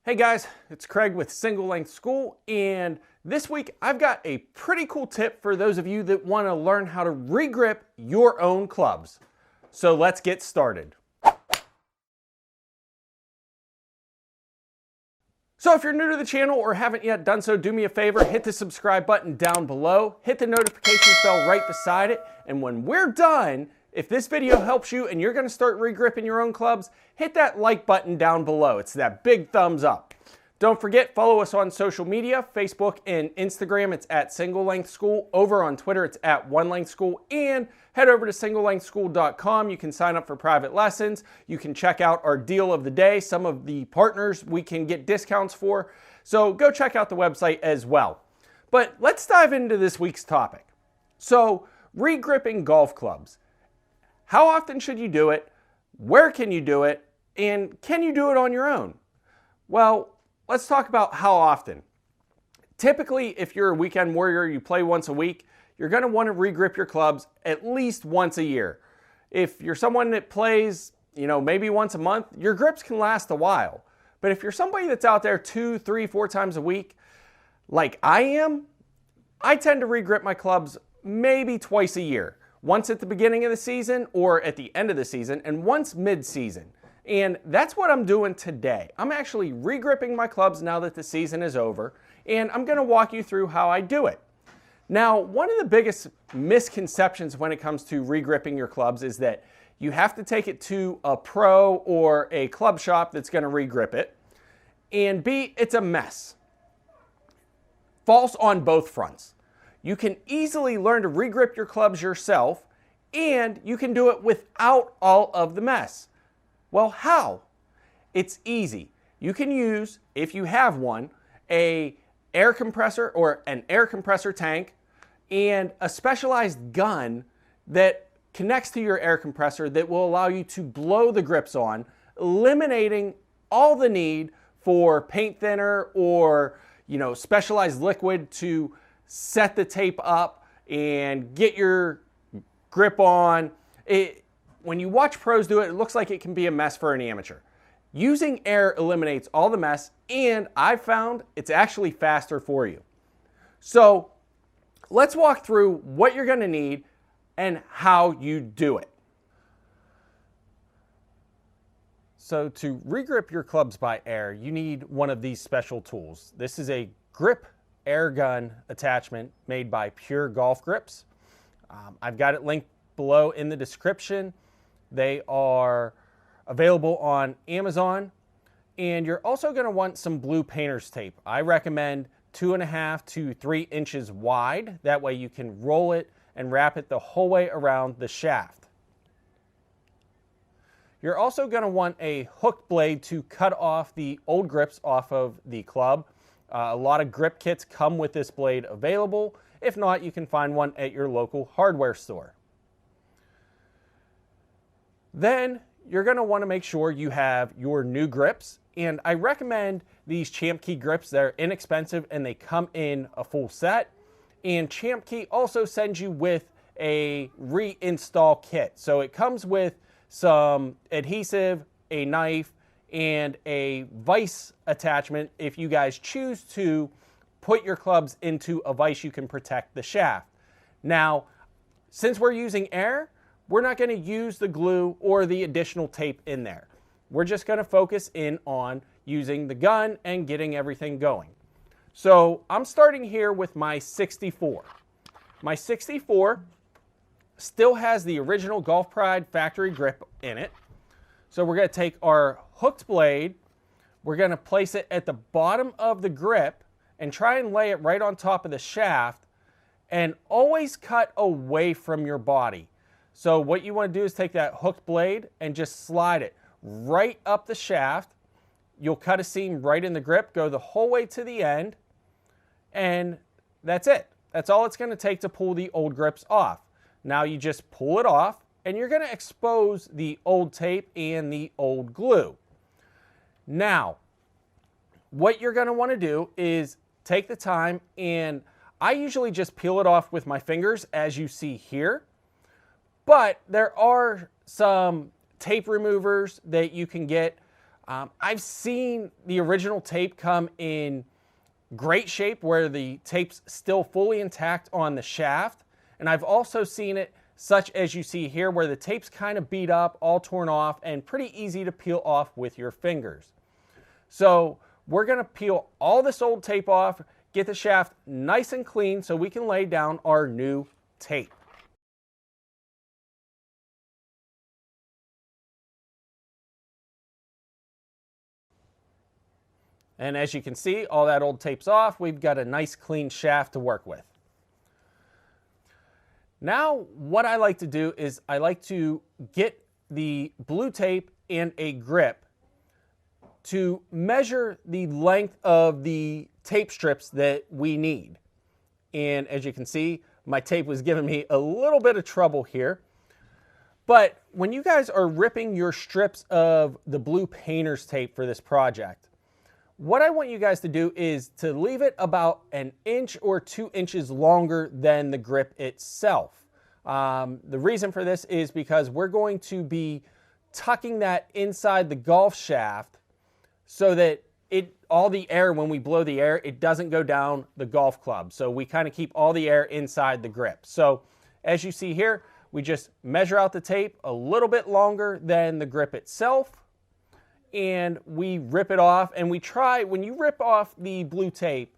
Hey guys, it's Craig with Single Length School, and this week I've got a pretty cool tip for those of you that want to learn how to regrip your own clubs. So let's get started. So if you're new to the channel or haven't yet done so, do me a favor, hit the subscribe button down below, hit the notifications bell right beside it, and when we're done, if this video helps you and you're going to start regripping your own clubs, hit that like button down below. It's that big thumbs up. Don't forget, follow us on social media, Facebook and Instagram. It's at Single Length School. Over on Twitter, it's at One Length School. And head over to singlelengthschool.com. You can sign up for private lessons. You can check out our deal of the day, some of the partners we can get discounts for. So go check out the website as well. But let's dive into this week's topic. So, regripping golf clubs. How often should you do it? Where can you do it? And can you do it on your own? Well, let's talk about how often. Typically, if you're a weekend warrior, you play once a week, you're going to want to regrip your clubs at least once a year. If you're someone that plays, maybe once a month, your grips can last a while. But if you're somebody that's out there 2, 3, 4 times a week, like I am, I tend to regrip my clubs maybe twice a year. Once at the beginning of the season or at the end of the season, and once mid-season. And that's what I'm doing today. I'm actually regripping my clubs now that the season is over, and I'm going to walk you through how I do it. Now, one of the biggest misconceptions when it comes to regripping your clubs is that you have to take it to a pro or a club shop that's going to regrip it, and B, it's a mess. False on both fronts. You can easily learn to regrip your clubs yourself, and you can do it without all of the mess. Well, how? It's easy. You can use, if you have one, an air compressor or an air compressor tank and a specialized gun that connects to your air compressor that will allow you to blow the grips on, eliminating all the need for paint thinner or, specialized liquid to set the tape up and get your grip on. When you watch pros do it, it looks like it can be a mess for an amateur. Using air eliminates all the mess, and I've found it's actually faster for you. So let's walk through what you're going to need and how you do it. So to regrip your clubs by air, you need one of these special tools. This is a grip air gun attachment made by Pure Golf Grips. I've got it linked below in the description. They are available on Amazon, and you're also going to want some blue painter's tape. I recommend 2.5 to 3 inches wide. That way you can roll it and wrap it the whole way around the shaft. You're also going to want a hook blade to cut off the old grips off of the club. A lot of grip kits come with this blade available. If not, you can find one at your local hardware store. Then you're going to want to make sure you have your new grips. And I recommend these Champ Key grips. They're inexpensive and they come in a full set. And Champ Key also sends you with a reinstall kit. So it comes with some adhesive, a knife, and a vise attachment. If you guys choose to put your clubs into a vise, you can protect the shaft. Now, since we're using air, we're not going to use the glue or the additional tape in there. We're just going to focus in on using the gun and getting everything going. So I'm starting here with my 64. My 64 still has the original Golf Pride factory grip in it. So we're going to take our hooked blade, we're going to place it at the bottom of the grip and try and lay it right on top of the shaft, and always cut away from your body. So what you want to do is take that hooked blade and just slide it right up the shaft. You'll cut a seam right in the grip, go the whole way to the end, and that's it. That's all it's going to take to pull the old grips off. Now you just pull it off, and you're going to expose the old tape and the old glue. Now, what you're going to want to do is take the time, and I usually just peel it off with my fingers, as you see here. But there are some tape removers that you can get I've seen the original tape come in great shape where the tape's still fully intact on the shaft. And I've also seen it such as you see here where the tape's kind of beat up, all torn off, and pretty easy to peel off with your fingers. So we're going to peel all this old tape off, get the shaft nice and clean so we can lay down our new tape. And as you can see, all that old tape's off. We've got a nice clean shaft to work with. Now, what I like to do is I like to get the blue tape and a grip to measure the length of the tape strips that we need. And as you can see, my tape was giving me a little bit of trouble here. But when you guys are ripping your strips of the blue painter's tape for this project, what I want you guys to do is to leave it about 1 inch or 2 inches longer than the grip itself. The reason for this is because we're going to be tucking that inside the golf shaft so that all the air, when we blow the air, it doesn't go down the golf club. So we kind of keep all the air inside the grip. So as you see here, we just measure out the tape a little bit longer than the grip itself, and we rip it off. And we try, when you rip off the blue tape,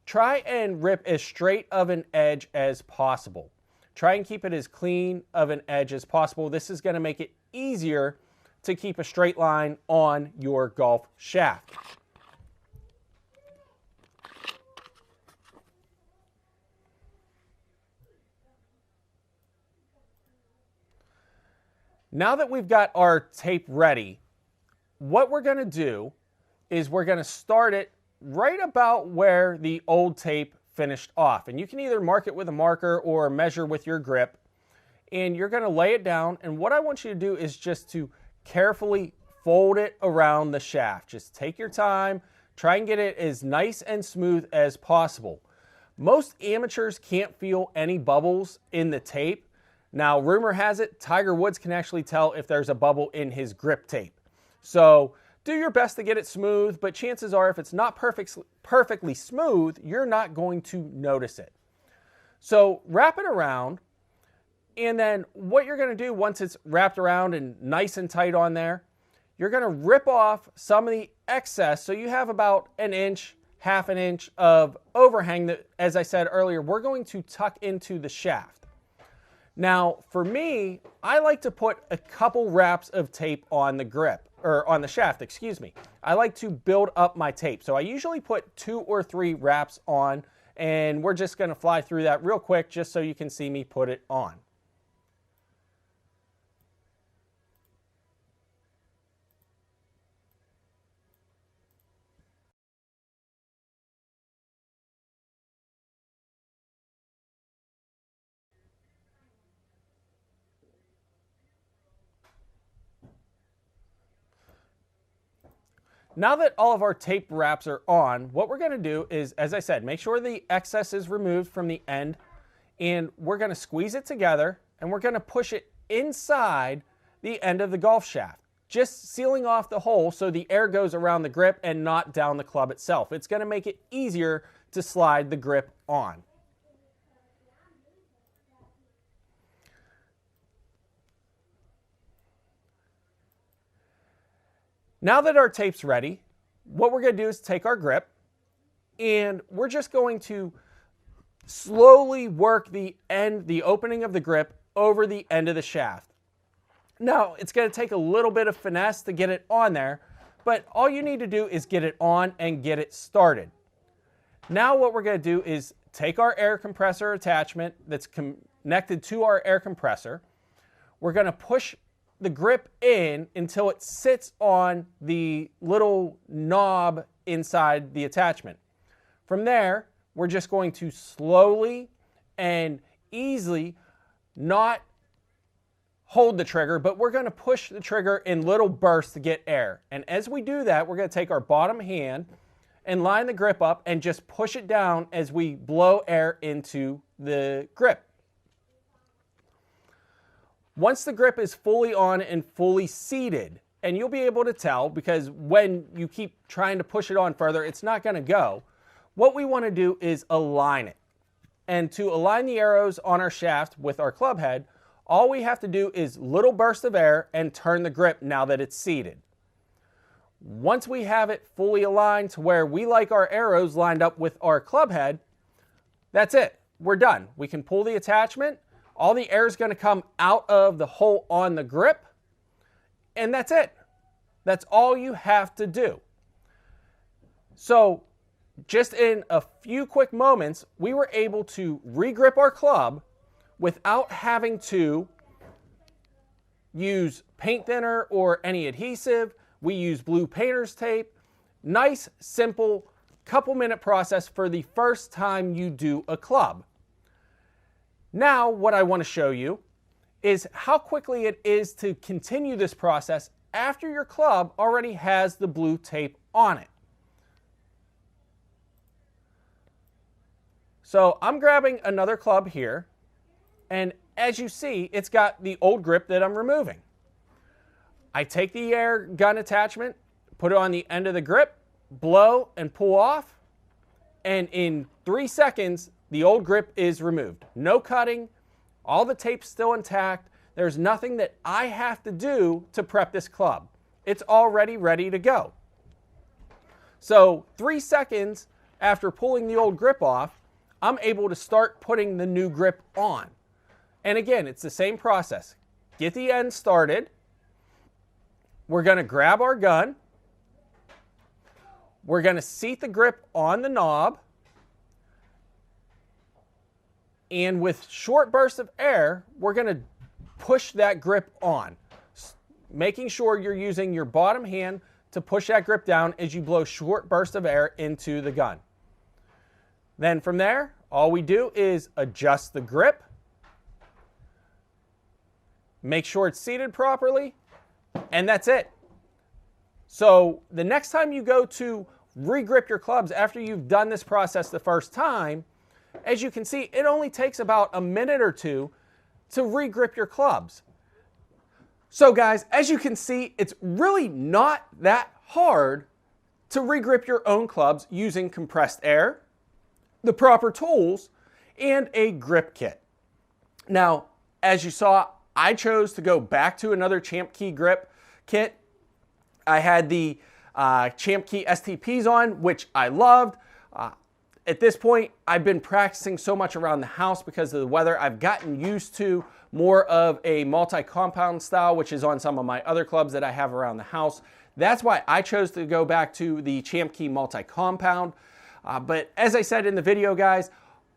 try and rip as straight of an edge as possible. Try and keep it as clean of an edge as possible. This is going to make it easier to keep a straight line on your golf shaft. Now that we've got our tape ready, what we're going to do is we're going to start it right about where the old tape finished off. And you can either mark it with a marker or measure with your grip. And you're going to lay it down. And what I want you to do is just to carefully fold it around the shaft. Just take your time. Try and get it as nice and smooth as possible. Most amateurs can't feel any bubbles in the tape. Now, rumor has it, Tiger Woods can actually tell if there's a bubble in his grip tape. So do your best to get it smooth, but chances are if it's not perfectly smooth, you're not going to notice it. So wrap it around, and then what you're going to do once it's wrapped around and nice and tight on there, you're going to rip off some of the excess. So you have about 1 inch, half an inch of overhang that, as I said earlier, we're going to tuck into the shaft. Now, for me, I like to put a couple wraps of tape on the grip, or on the shaft, excuse me. I like to build up my tape. So I usually put 2 or 3 wraps on, and we're just going to fly through that real quick just so you can see me put it on. Now that all of our tape wraps are on, what we're going to do is, as I said, make sure the excess is removed from the end, and we're going to squeeze it together, and we're going to push it inside the end of the golf shaft, just sealing off the hole so the air goes around the grip and not down the club itself. It's going to make it easier to slide the grip on. Now that our tape's ready, what we're going to do is take our grip, and we're just going to slowly work the opening of the grip over the end of the shaft. Now, it's going to take a little bit of finesse to get it on there, but all you need to do is get it on and get it started. Now what we're going to do is take our air compressor attachment that's connected to our air compressor. We're going to push the grip in until it sits on the little knob inside the attachment. From there, we're just going to slowly and easily not hold the trigger, but we're going to push the trigger in little bursts to get air. And as we do that, we're going to take our bottom hand and line the grip up and just push it down as we blow air into the grip. Once the grip is fully on and fully seated and you'll be able to tell because when you keep trying to push it on further, it's not going to go. What we want to do is align it. And to align the arrows on our shaft with our club head, all we have to do is little burst of air and turn the grip now that it's seated. Once we have it fully aligned to where we like our arrows lined up with our club head, that's it. We're done. We can pull the attachment. All the air is going to come out of the hole on the grip, and that's it. That's all you have to do. So just in a few quick moments, we were able to regrip our club without having to use paint thinner or any adhesive. We use blue painter's tape. Nice, simple, couple-minute process for the first time you do a club. Now, what I want to show you is how quickly it is to continue this process after your club already has the blue tape on it. So I'm grabbing another club here, and as you see, it's got the old grip that I'm removing. I take the air gun attachment, put it on the end of the grip, blow and pull off, and in 3 seconds, the old grip is removed. No cutting, all the tape's still intact. There's nothing that I have to do to prep this club. It's already ready to go. So 3 seconds after pulling the old grip off, I'm able to start putting the new grip on. And again, it's the same process. Get the end started. We're going to grab our gun. We're going to seat the grip on the knob. And with short bursts of air, we're going to push that grip on, making sure you're using your bottom hand to push that grip down as you blow short bursts of air into the gun. Then from there, all we do is adjust the grip, make sure it's seated properly, and that's it. So the next time you go to regrip your clubs after you've done this process the first time, as you can see, it only takes about a minute or two to regrip your clubs. So guys, as you can see, it's really not that hard to regrip your own clubs using compressed air, the proper tools, and a grip kit. Now, as you saw, I chose to go back to another Champ Key grip kit. I had the Champ Key STPs on, which I loved. At this point, I've been practicing so much around the house because of the weather. I've gotten used to more of a multi-compound style, which is on some of my other clubs that I have around the house. That's why I chose to go back to the Champ Key multi-compound. But as I said in the video, guys,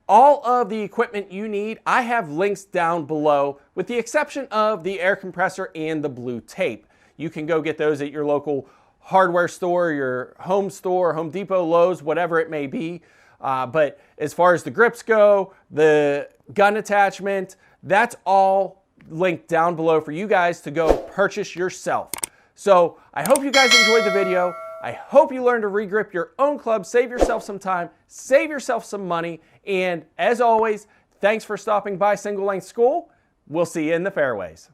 all of the equipment you need, I have links down below, with the exception of the air compressor and the blue tape. You can go get those at your local hardware store, your home store, Home Depot, Lowe's, whatever it may be. But as far as the grips go, the gun attachment, that's all linked down below for you guys to go purchase yourself. So I hope you guys enjoyed the video. I hope you learned to regrip your own club, save yourself some time, save yourself some money, and as always, thanks for stopping by Single Length School. We'll see you in the fairways.